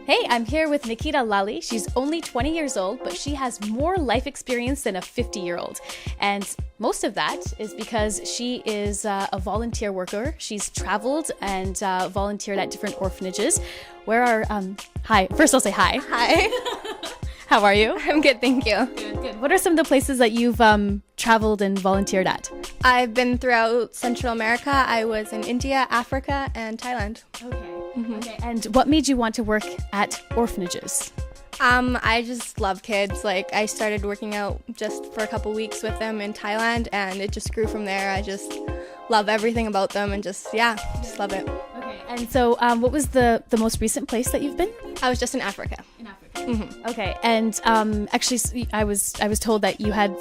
Hey, I'm here with Nikita Lalli. She's only 20 years old, but she has more life experience than a 50-year-old. And most of that is because she is a volunteer worker. She's traveled and volunteered at different orphanages. Hi. First I'll say hi. Hi. How are you? I'm good, thank you. Good. What are some of the places that you've traveled and volunteered at? I've been throughout Central America. I was in India, Africa, and Thailand. Okay. And what made you want to work at orphanages? I just love kids. I started working out just for a couple weeks with them in Thailand, and it just grew from there. I just love everything about them and just love it. Okay. And so what was the most recent place that you've been? I was just in Africa. Mm-hmm. Okay. And actually, I was told that you had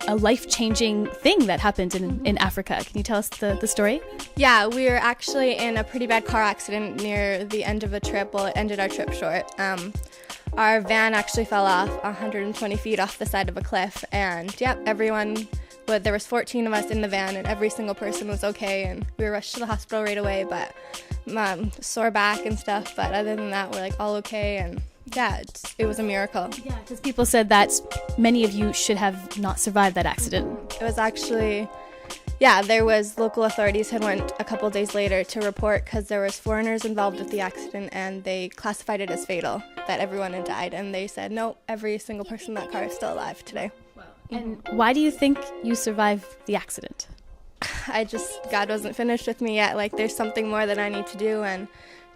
a life-changing thing that happened in Africa. Can you tell us the story? Yeah, we were actually in a pretty bad car accident near the end of a trip. Well, it ended our trip short. Our van actually fell off 120 feet off the side of a cliff, and there was 14 of us in the van, and every single person was okay, and we were rushed to the hospital right away, but sore back and stuff, but other than that, we're all okay, and it was a miracle. Yeah, because people said that many of you should have not survived that accident. It was actually, there was local authorities had went a couple days later to report because there was foreigners involved with the accident, and they classified it as fatal, that everyone had died, and they said, no, every single person in that car is still alive today. Wow. And why do you think you survived the accident? God wasn't finished with me yet. There's something more that I need to do, and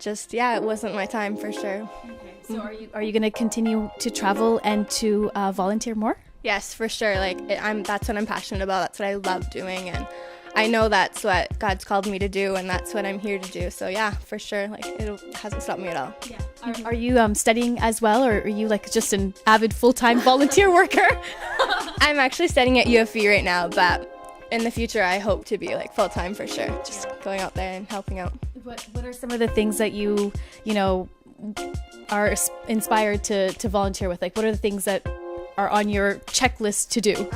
it wasn't my time for sure. Okay. So are you going to continue to travel and to volunteer more? Yes, for sure. That's what I'm passionate about. That's what I love doing, and I know that's what God's called me to do, and that's what I'm here to do. So for sure. It hasn't stopped me at all. Yeah. Are you studying as well, or are you just an avid full-time volunteer worker? I'm actually studying at UFV right now, but in the future I hope to be full-time for sure. Just going out there and helping out. What are some of the things that you are inspired to volunteer with? What are the things that are on your checklist to do?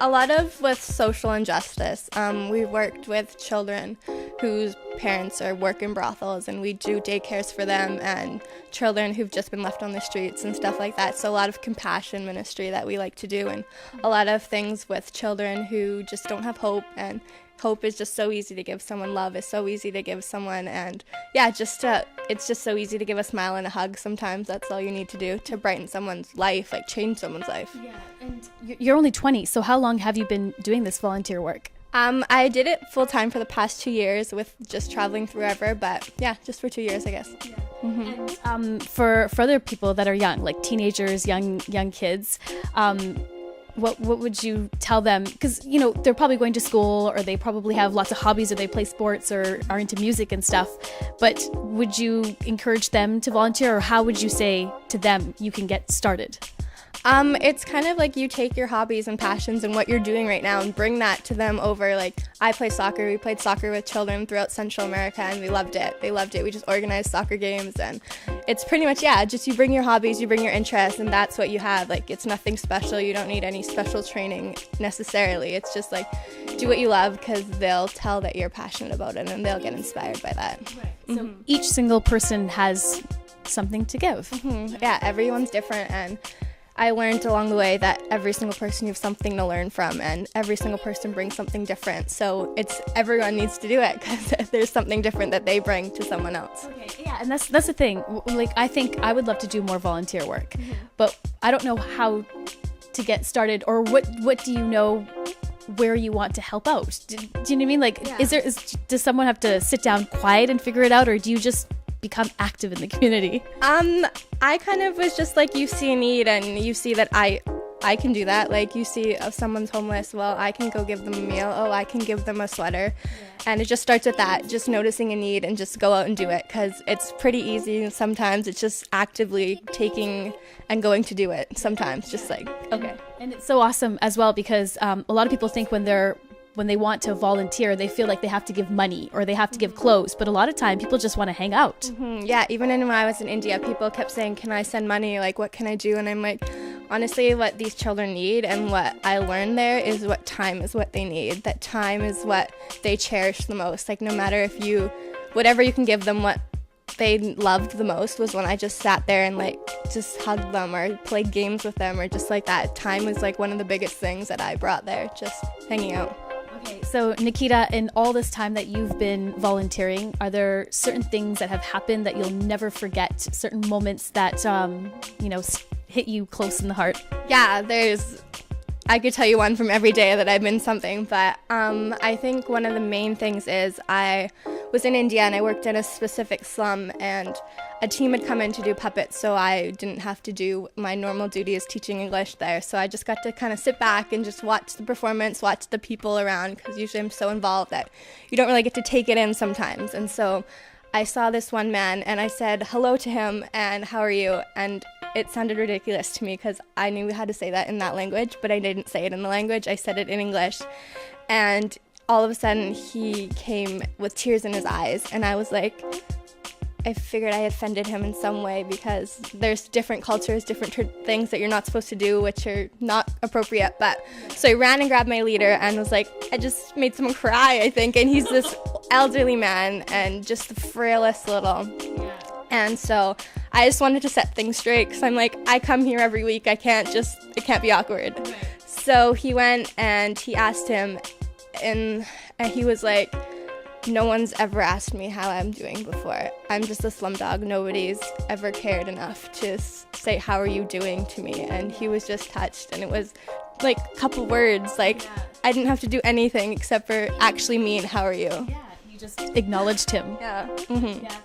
A lot of with social injustice. We worked with children whose parents work in brothels, and we do daycares for them, and children who've just been left on the streets and stuff like that. So a lot of compassion ministry that we like to do, and a lot of things with children who just don't have hope, and hope is just so easy to give someone. Love is so easy to give someone, and it's just so easy to give a smile and a hug. Sometimes that's all you need to do to brighten someone's life, change someone's life. Yeah, and you're only 20, so how long have you been doing this volunteer work? I did it full time for the past 2 years with just traveling through but just for 2 years, I guess. Yeah. And for other people that are young, like teenagers, young kids, what would you tell them? Because they're probably going to school, or they probably have lots of hobbies, or they play sports, or are into music and stuff. But would you encourage them to volunteer, or how would you say to them you can get started? It's kind of you take your hobbies and passions and what you're doing right now and bring that to them over. I play soccer. We played soccer with children throughout Central America, and we loved it. They loved it. We just organized soccer games, and it's pretty much, just you bring your hobbies, you bring your interests, and that's what you have. It's nothing special. You don't need any special training necessarily. It's just do what you love, because they'll tell that you're passionate about it, and they'll get inspired by that. Right. So each single person has something to give. Yeah, everyone's different, and I learned along the way that every single person, you have something to learn from, and every single person brings something different. So everyone needs to do it, because there's something different that they bring to someone else. Okay, yeah, and that's the thing. I think I would love to do more volunteer work, but I don't know how to get started, or what do you know where you want to help out? Do you know what I mean? Does someone have to sit down quiet and figure it out, or do you just become active in the community? I kind of was just you see a need, and you see that I can do that. You see if someone's homeless, well, I can go give them a meal. Oh, I can give them a sweater. And it just starts with that, just noticing a need and just go out and do it, because it's pretty easy, and sometimes it's just actively taking and going to do it. Sometimes just okay. And it's so awesome as well, because a lot of people think when they want to volunteer, they feel like they have to give money or they have to give clothes, but a lot of time people just want to hang out. Yeah, even when I was in India, people kept saying, can I send money? What can I do? And I'm honestly, what these children need, and what I learned there, is time is what they need. That time is what they cherish the most. No matter whatever you can give them, what they loved the most was when I just sat there and like just hugged them or played games with them, or just like that time was like one of the biggest things that I brought there, just hanging out. Okay, so Nikita, in all this time that you've been volunteering, are there certain things that have happened that you'll never forget, certain moments that, hit you close in the heart? Yeah, I could tell you one from every day that I've been something, but I think one of the main things is I was in India and I worked in a specific slum, and a team had come in to do puppets, so I didn't have to do my normal duty as teaching English there. So I just got to kind of sit back and just watch the performance, watch the people around, because usually I'm so involved that you don't really get to take it in sometimes. And so I saw this one man and I said hello to him and how are you? And it sounded ridiculous to me because I knew how to say that in that language, but I didn't say it in the language. I said it in English. And all of a sudden he came with tears in his eyes, and I was like, I figured I offended him in some way, because there's different cultures, different things that you're not supposed to do, which are not appropriate. But so I ran and grabbed my leader and was like, I just made someone cry, I think. And he's this elderly man and just the frailest little. Yeah. And so I just wanted to set things straight, because I'm like, I come here every week. It can't be awkward. Okay. So he went and he asked him, and he was like, no one's ever asked me how I'm doing before. I'm just a slum dog. Nobody's ever cared enough to say, how are you doing to me? And he was just touched, and it was like a couple words. Like, I didn't have to do anything except for actually mean, how are you? Yeah, you just acknowledged him. Yeah. Mm-hmm. Yeah.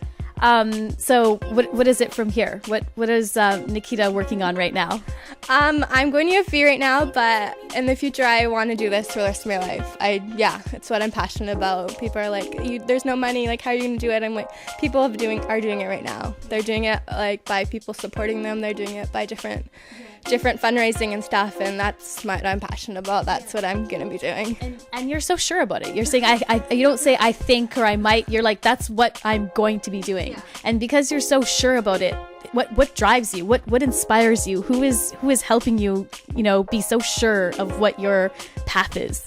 So what is it from here? What is Nikita working on right now? I'm going to UFV right now, but in the future I want to do this for the rest of my life. It's what I'm passionate about. People are like, there's no money, like how are you going to do it? I'm like, people are doing it right now. They're doing it like by people supporting them. They're doing it by different fundraising and stuff, and that's what I'm passionate about. That's what I'm gonna be doing. And you're so sure about it. You're saying you don't say I think or I might. You're like, that's what I'm going to be doing. Yeah. And because you're so sure about it, what drives you? What inspires you? Who is helping you, be so sure of what your path is?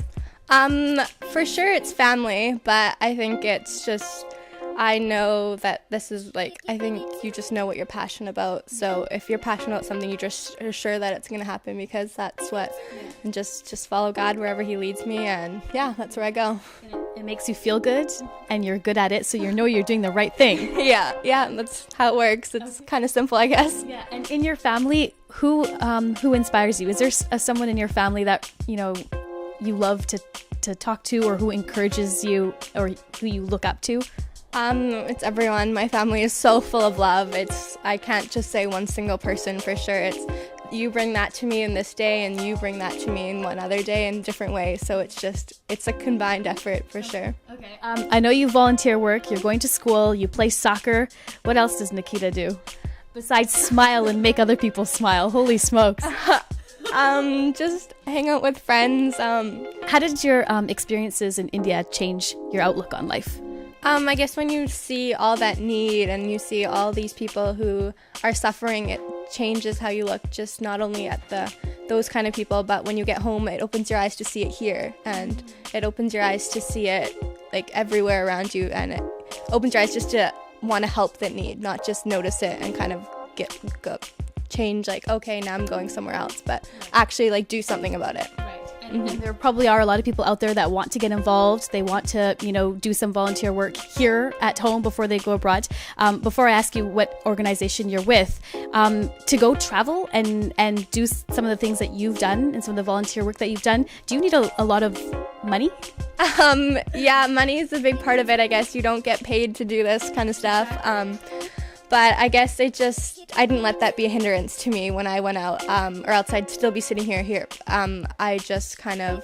For sure it's family, but I think it's just, I know that this is like, I think you just know what you're passionate about. So if you're passionate about something, you just are sure that it's going to happen, because that's what, and just follow God wherever he leads me. And yeah, that's where I go. It makes you feel good and you're good at it. So you know you're doing the right thing. Yeah. That's how it works. It's kind of simple, I guess. Yeah. And in your family, who inspires you? Is there someone in your family that, you love to talk to, or who encourages you, or who you look up to? It's everyone. My family is so full of love. I can't just say one single person for sure. It's you bring that to me in this day, and you bring that to me in one other day in different ways. So it's a combined effort for sure. Okay. I know you volunteer work. You're going to school. You play soccer. What else does Nikita do besides smile and make other people smile? Holy smokes. Just hang out with friends. How did your experiences in India change your outlook on life? I guess when you see all that need and you see all these people who are suffering, it changes how you look, just not only at those kind of people, but when you get home, it opens your eyes to see it here, and it opens your eyes to see it like everywhere around you, and it opens your eyes just to want to help that need, not just notice it and kind of change like, okay, now I'm going somewhere else, but actually like do something about it. Right. And there probably are a lot of people out there that want to get involved. They want to, do some volunteer work here at home before they go abroad. Before I ask you what organization you're with, to go travel and do some of the things that you've done and some of the volunteer work that you've done, do you need a lot of money? Yeah, money is a big part of it. I guess you don't get paid to do this kind of stuff. But I guess I didn't let that be a hindrance to me when I went out, or else I'd still be sitting here. I just kind of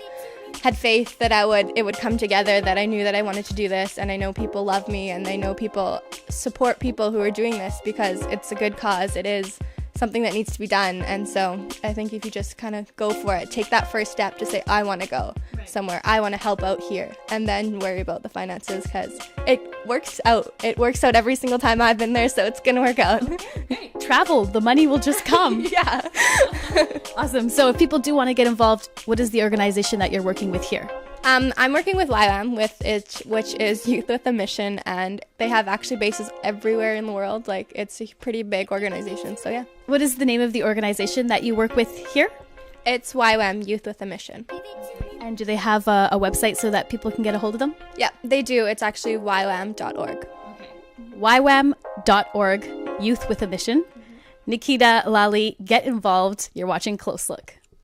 had faith that it would come together, that I knew that I wanted to do this, and I know people love me, and I know people support people who are doing this, because it's a good cause. It is something that needs to be done. And so I think if you just kind of go for it, take that first step to say, I want to go somewhere, I want to help out here, and then worry about the finances, because it works out. It works out every single time I've been there, so it's going to work out. Okay. Travel, the money will just come. Yeah. Awesome. So if people do want to get involved, what is the organization that you're working with here? I'm working with YWAM, which is Youth with a Mission, and they have actually bases everywhere in the world. Like, it's a pretty big organization, so yeah. What is the name of the organization that you work with here? It's YWAM, Youth with a Mission. And do they have a website so that people can get a hold of them? Yeah, they do. It's actually ywam.org. ywam.org, Youth with a Mission. Nikita Lalli, get involved. You're watching Close Look.